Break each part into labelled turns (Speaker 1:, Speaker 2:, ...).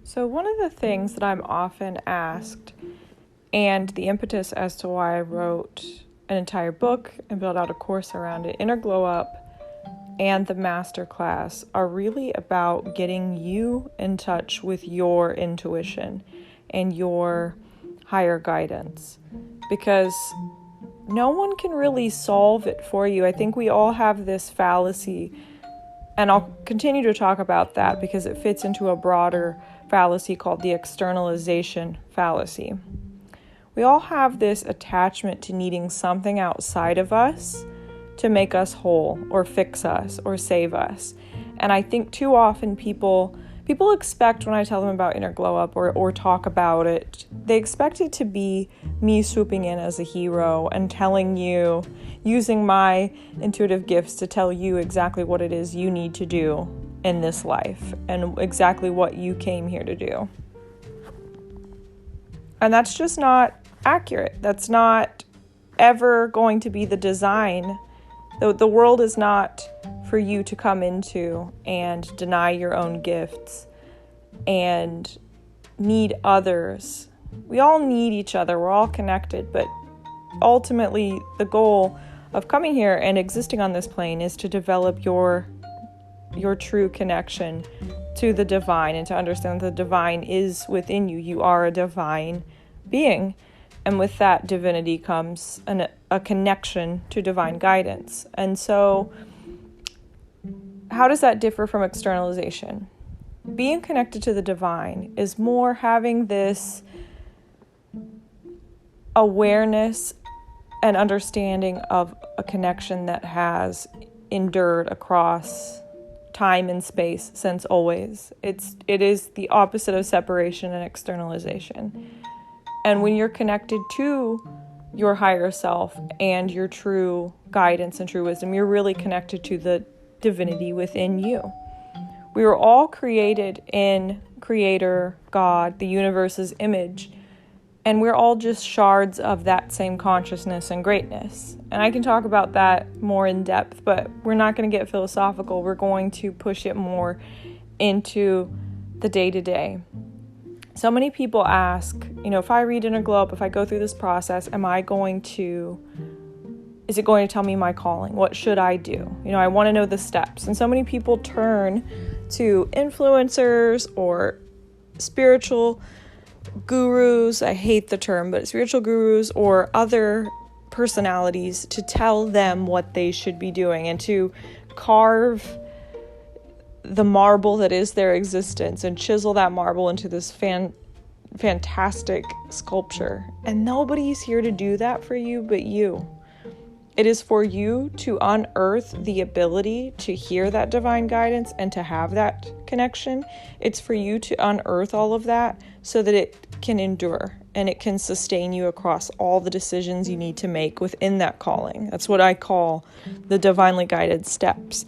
Speaker 1: So one of the things that I'm often asked, and the impetus as to why I wrote an entire book and built out a course around it, Inner Glow Up and the masterclass, are really about getting you in touch with your intuition and your higher guidance, because no one can really solve it for you. I think we all have this fallacy, and I'll continue to talk about that because it fits into a broader fallacy called the externalization fallacy. We all have this attachment to needing something outside of us to make us whole or fix us or save us. And I think too often people expect, when I tell them about Inner Glow Up or talk about it, they expect it to be me swooping in as a hero and telling you, using my intuitive gifts to tell you exactly what it is you need to do in this life and exactly what you came here to do. And that's just not accurate. That's not ever going to be the design. The world is not for you to come into and deny your own gifts and need others. We all need each other. We're all connected, but ultimately the goal of coming here and existing on this plane is to develop your true connection to the divine and to understand that the divine is within you. You are a divine being. And with that divinity comes a connection to divine guidance. And so how does that differ from externalization? Being connected to the divine is more having this awareness and understanding of a connection that has endured across time and space since always. It is the opposite of separation and externalization. And when you're connected to your higher self and your true guidance and true wisdom, you're really connected to the divinity within you. We were all created in Creator, God, the universe's image, and we're all just shards of that same consciousness and greatness. And I can talk about that more in depth, but we're not going to get philosophical. We're going to push it more into the day-to-day. So many people ask, if I read Inner Glow Up, if I go through this process, is it going to tell me my calling? What should I do? I want to know the steps. And so many people turn to influencers or spiritual gurus. I hate the term, but spiritual gurus or other personalities to tell them what they should be doing and to carve the marble that is their existence and chisel that marble into this fantastic sculpture. And nobody's here to do that for you but you. It is for you to unearth the ability to hear that divine guidance and to have that connection. It's for you to unearth all of that so that it can endure and it can sustain you across all the decisions you need to make within that calling. That's what I call the divinely guided steps.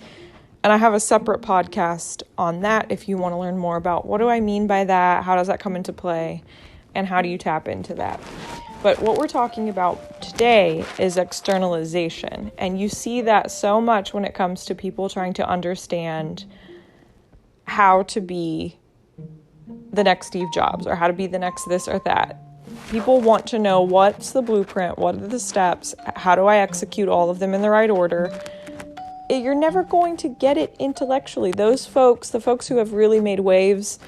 Speaker 1: And I have a separate podcast on that if you want to learn more about what do I mean by that, how does that come into play, and how do you tap into that. But what we're talking about today is externalization. And you see that so much when it comes to people trying to understand how to be the next Steve Jobs or how to be the next this or that. People want to know what's the blueprint, what are the steps, how do I execute all of them in the right order. You're never going to get it intellectually. Those folks, the folks who have really made waves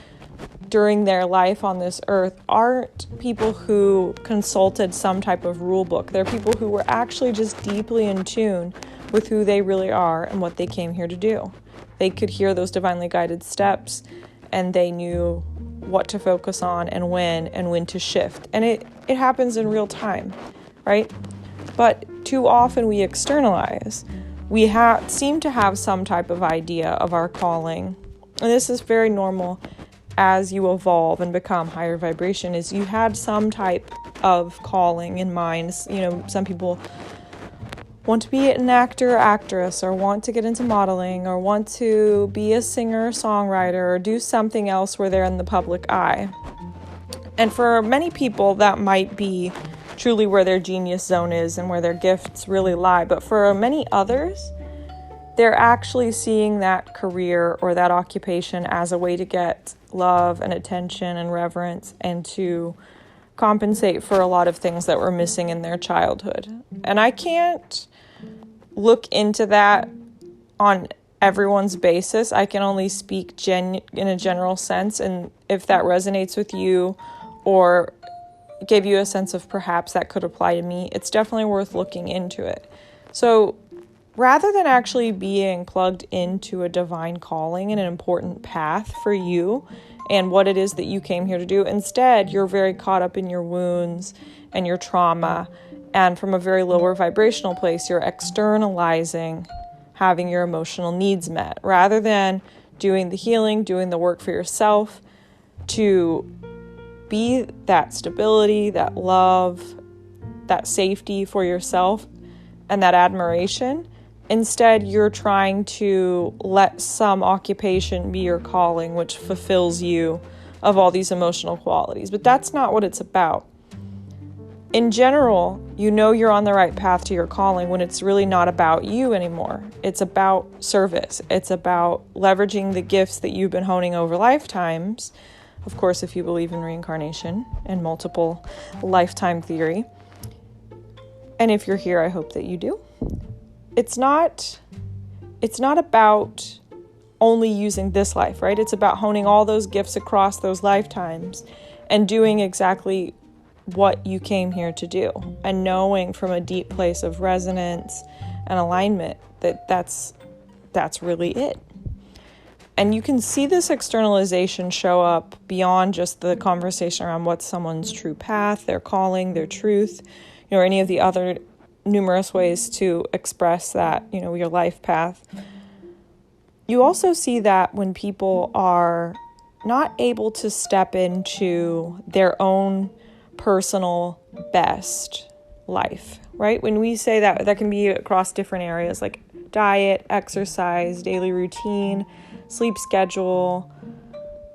Speaker 1: during their life on this earth, aren't people who consulted some type of rule book. They're people who were actually just deeply in tune with who they really are and what they came here to do. They could hear those divinely guided steps and they knew what to focus on and when to shift. And it happens in real time, right? But too often we externalize. We seem to have some type of idea of our calling. And this is very normal as you evolve and become higher vibration, is you had some type of calling in mind. Some people want to be an actor or actress or want to get into modeling or want to be a singer or songwriter or do something else where they're in the public eye. And for many people, that might be truly where their genius zone is and where their gifts really lie. But for many others, they're actually seeing that career or that occupation as a way to get love and attention and reverence, and to compensate for a lot of things that were missing in their childhood. And I can't look into that on everyone's basis. I can only speak in a general sense, and if that resonates with you or gave you a sense of perhaps that could apply to me, it's definitely worth looking into it. So rather than actually being plugged into a divine calling and an important path for you and what it is that you came here to do, instead you're very caught up in your wounds and your trauma, and from a very lower vibrational place, you're externalizing having your emotional needs met rather than doing the healing, doing the work for yourself to be that stability, that love, that safety for yourself, and that admiration. Instead, you're trying to let some occupation be your calling, which fulfills you of all these emotional qualities. But that's not what it's about. In general, you know you're on the right path to your calling when it's really not about you anymore. It's about service. It's about leveraging the gifts that you've been honing over lifetimes. Of course, if you believe in reincarnation and multiple lifetime theory. And if you're here, I hope that you do. It's not about only using this life, right? It's about honing all those gifts across those lifetimes and doing exactly what you came here to do, and knowing from a deep place of resonance and alignment that that's really it. And you can see this externalization show up beyond just the conversation around what's someone's true path, their calling, their truth, or any of the other numerous ways to express that, your life path. You also see that when people are not able to step into their own personal best life, right? When we say that, that can be across different areas like diet, exercise, daily routine, sleep schedule,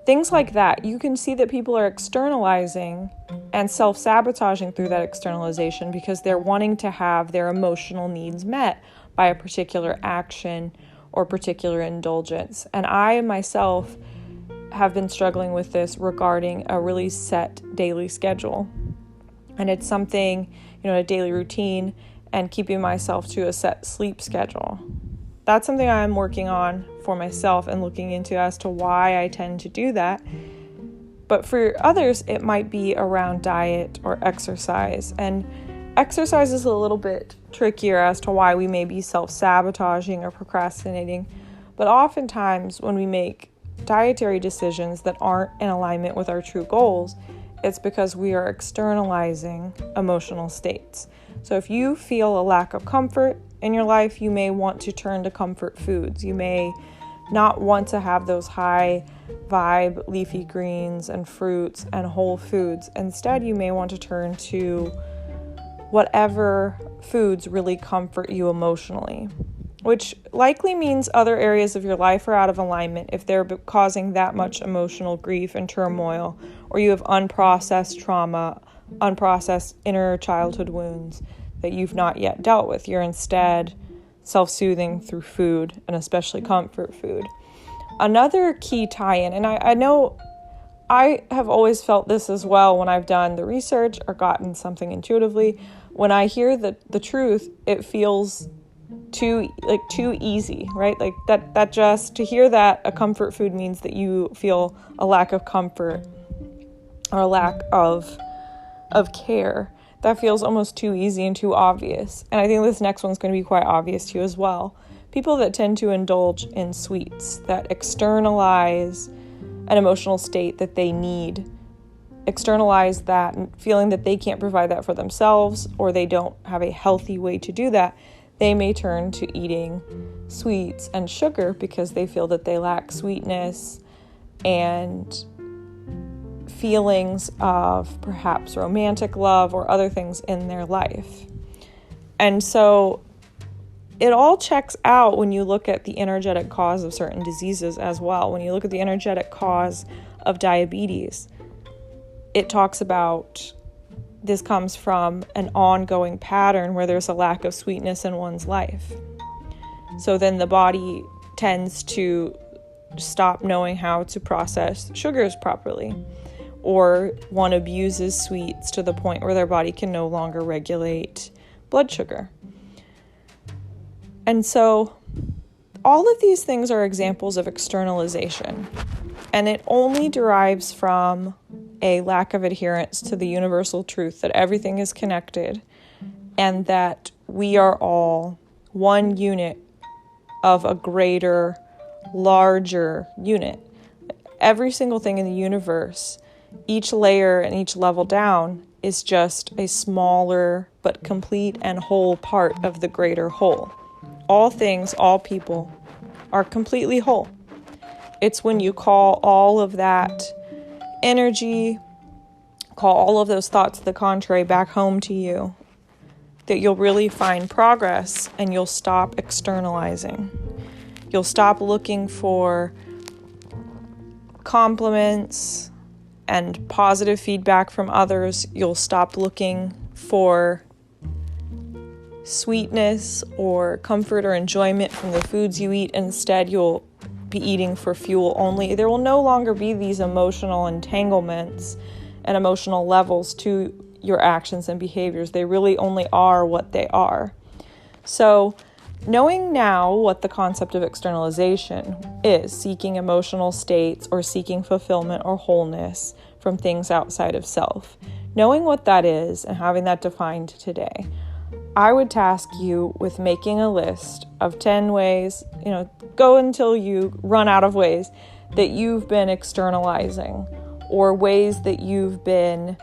Speaker 1: things like that. You can see that people are externalizing and self-sabotaging through that externalization because they're wanting to have their emotional needs met by a particular action or particular indulgence. And I myself have been struggling with this regarding a really set daily schedule. And it's something, a daily routine and keeping myself to a set sleep schedule. That's something I'm working on for myself and looking into as to why I tend to do that. But for others, it might be around diet or exercise. And exercise is a little bit trickier as to why we may be self-sabotaging or procrastinating. But oftentimes when we make dietary decisions that aren't in alignment with our true goals, it's because we are externalizing emotional states. So if you feel a lack of comfort in your life, you may want to turn to comfort foods. You may not want to have those high vibe leafy greens and fruits and whole foods. Instead, you may want to turn to whatever foods really comfort you emotionally, which likely means other areas of your life are out of alignment if they're causing that much emotional grief and turmoil, or you have unprocessed trauma, unprocessed inner childhood wounds that you've not yet dealt with. You're instead self-soothing through food, and especially comfort food. Another key tie-in, and I know I have always felt this as well when I've done the research or gotten something intuitively. When I hear the truth, it feels too easy, right? Like that just to hear that a comfort food means that you feel a lack of comfort or a lack of care. That feels almost too easy and too obvious. And I think this next one's going to be quite obvious to you as well. People that tend to indulge in sweets, that externalize an emotional state that they need, externalize that and feeling that they can't provide that for themselves, or they don't have a healthy way to do that, they may turn to eating sweets and sugar because they feel that they lack sweetness and feelings of perhaps romantic love or other things in their life. And so it all checks out when you look at the energetic cause of certain diseases as well. When you look at the energetic cause of diabetes, it talks about this comes from an ongoing pattern where there's a lack of sweetness in one's life. So then the body tends to stop knowing how to process sugars properly, or one abuses sweets to the point where their body can no longer regulate blood sugar. And so all of these things are examples of externalization, and it only derives from a lack of adherence to the universal truth that everything is connected and that we are all one unit of a greater, larger unit. Every single thing in the universe, each layer and each level down, is just a smaller but complete and whole part of the greater whole. All things, all people are completely whole. It's when you call all of that energy, call all of those thoughts to the contrary back home to you, that you'll really find progress, and you'll stop externalizing. You'll stop looking for compliments and positive feedback from others. You'll stop looking for sweetness or comfort or enjoyment from the foods you eat. Instead, you'll be eating for fuel only. There will no longer be these emotional entanglements and emotional levels to your actions and behaviors. They really only are what they are. So, knowing now what the concept of externalization is, seeking emotional states or seeking fulfillment or wholeness from things outside of self, knowing what that is and having that defined today, I would task you with making a list of 10 ways, go until you run out of ways that you've been externalizing, or ways that you've been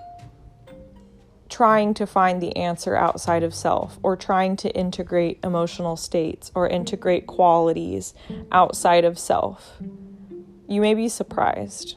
Speaker 1: trying to find the answer outside of self, or trying to integrate emotional states or integrate qualities outside of self. You may be surprised.